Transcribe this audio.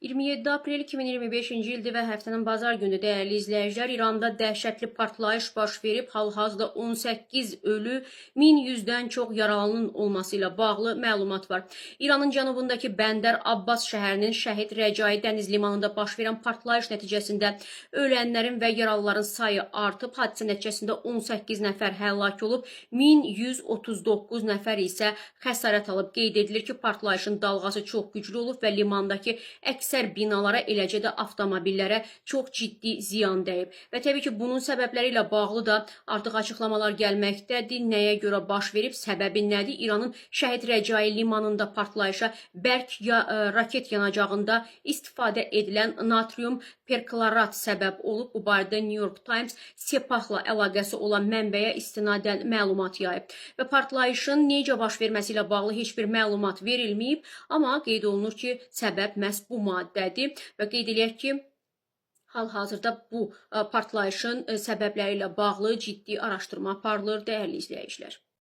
27 aprel 2025-ci ildir və həftənin bazar günü dəyərli izləyicilər, İranda dəhşətli partlayış baş verib. Hal-hazırda 18 ölü, 1100-dən çox yaralının olması ilə bağlı məlumat var. İranın cənubundakı Bəndər Abbas şəhərinin Şəhid Rəcai dəniz limanında baş verən partlayış nəticəsində ölənlərin və yaralıların sayı artıb. Hadisə nəticəsində 18 nəfər həlak olub, 1139 nəfər isə xəsarət alıb. Qeyd edilir ki, partlayışın dalğası çox güclü olub və limandakı əksər binalara, eləcə də avtomobillərə çox ciddi ziyan dəyib. Və təbii ki, bunun səbəbləri ilə bağlı da artıq açıqlamalar gəlməkdədir. Nəyə görə baş verib, səbəbi nədir? İranın Şəhid Rəcai limanında partlayışa bərk raket yanacağında istifadə edilən natrium perklorat səbəb olub. Bu barədə New York Times Sepahla əlaqəsi olan mənbəyə istinadən məlumat yayıb. Və partlayışın necə baş verməsi ilə bağlı heç bir məlumat verilməyib, amma qeyd olunur ki, səbəb məhz bu maddədir və qeyd edək ki, hal-hazırda bu partlayışın səbəbləri ilə bağlı ciddi araşdırma aparılır, dəyərli izləyicilər.